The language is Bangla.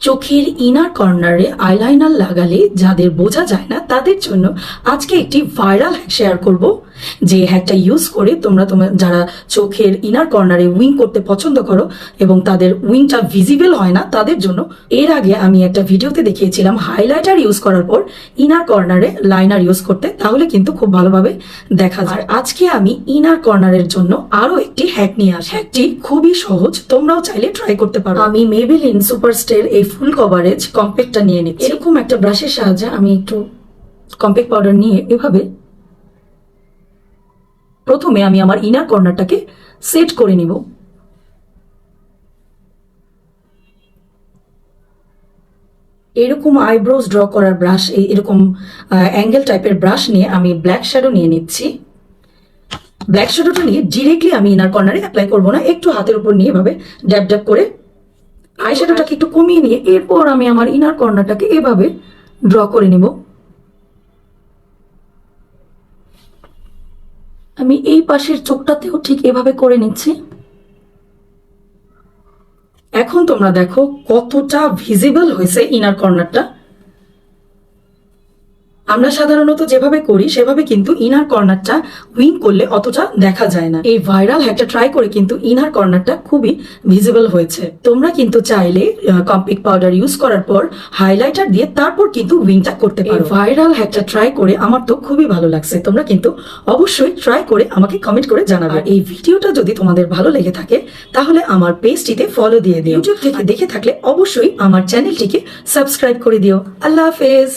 চোখের ইনার কর্নারে আইলাইনার লাগালে যাদের বোঝা যায় না তাদের জন্য আজকে একটি ভাইরাল হ্যাক শেয়ার করব। যে হ্যাকটা ইউজ করে তোমরা যারা চোখের ইনার কর্নারে উইং করতে পছন্দ করো এবং তাদের উইংটা ভিজিবল হয় না তাদের জন্য। এর আগে আমি একটা ভিডিওতে দেখিয়েছিলাম হাইলাইটার ইউজ করার পর ইনার কর্নারে লাইনার ইউজ করতে, তাহলে কিন্তু খুব ভালোভাবে দেখা যায়। আজকে আমি ইনার কর্নারের জন্য আরো একটি হ্যাক নিয়ে আসি। হ্যাকটি খুবই সহজ, তোমরাও চাইলে ট্রাই করতে পারো। আমি মেবেলিন সুপারস্টের এই ফুল কভারেজ কম্প্যাক্টটা নিয়ে নিচ্ছি। এরকম একটা ব্রাশের সাহায্যে আমি একটু কম্প্যাক্ট পাউডার নিয়ে এভাবে প্রথমে আমি আমার ইনার কর্নারটাকে সেট করে নিব। এরকম আইব্রোজ ড্র করার ব্রাশ, এরকম অ্যাঙ্গেল টাইপের ব্রাশ নিয়ে আমি ব্ল্যাক শ্যাডো নিয়ে নিচ্ছি। ব্ল্যাক শ্যাডোটা নিয়ে ডিরেক্টলি আমি ইনার কর্নারে অ্যাপ্লাই করবো না, একটু হাতের উপর নিয়ে এভাবে ড্যাব ড্যাব করে আই শ্যাডোটাকে একটু কমিয়ে নিয়ে এরপর আমি আমার ইনার কর্নারটাকে এভাবে ড্র করে নিব। আমি এই পাশের চোখটাতেও ঠিক এভাবে করে নিচ্ছি। এখন তোমরা দেখো কতটা ভিজিবল হয়েছে ইনার কর্নারটা। আমরা সাধারণত যেভাবে করি সেভাবে কিন্তু ইনার কর্নারটা উইং করলে অতটা দেখা যায় না। এই ভাইরাল হ্যাকটা ট্রাই করে কিন্তু ইনার কর্নারটা খুবই ভিজিবল হয়েছে। তোমরা কিন্তু চাইলে কম্প্যাক্ট পাউডার ইউজ করার পর হাইলাইটার দিয়ে তারপর কিন্তু উইংটা করতে পারো। ভাইরাল হ্যাকটা ট্রাই করে আমার তো খুবই ভালো লাগছে। তোমরা কিন্তু অবশ্যই ট্রাই করে আমাকে কমেন্ট করে জানাবে। এই ভিডিওটা যদি তোমাদের ভালো লেগে থাকে তাহলে আমার পেজটিতে ফলো দিয়ে দিও। ইউটিউব থেকে দেখে থাকলে অবশ্যই আমার চ্যানেলটিকে সাবস্ক্রাইব করে দিও। আল্লাহ হাফেজ।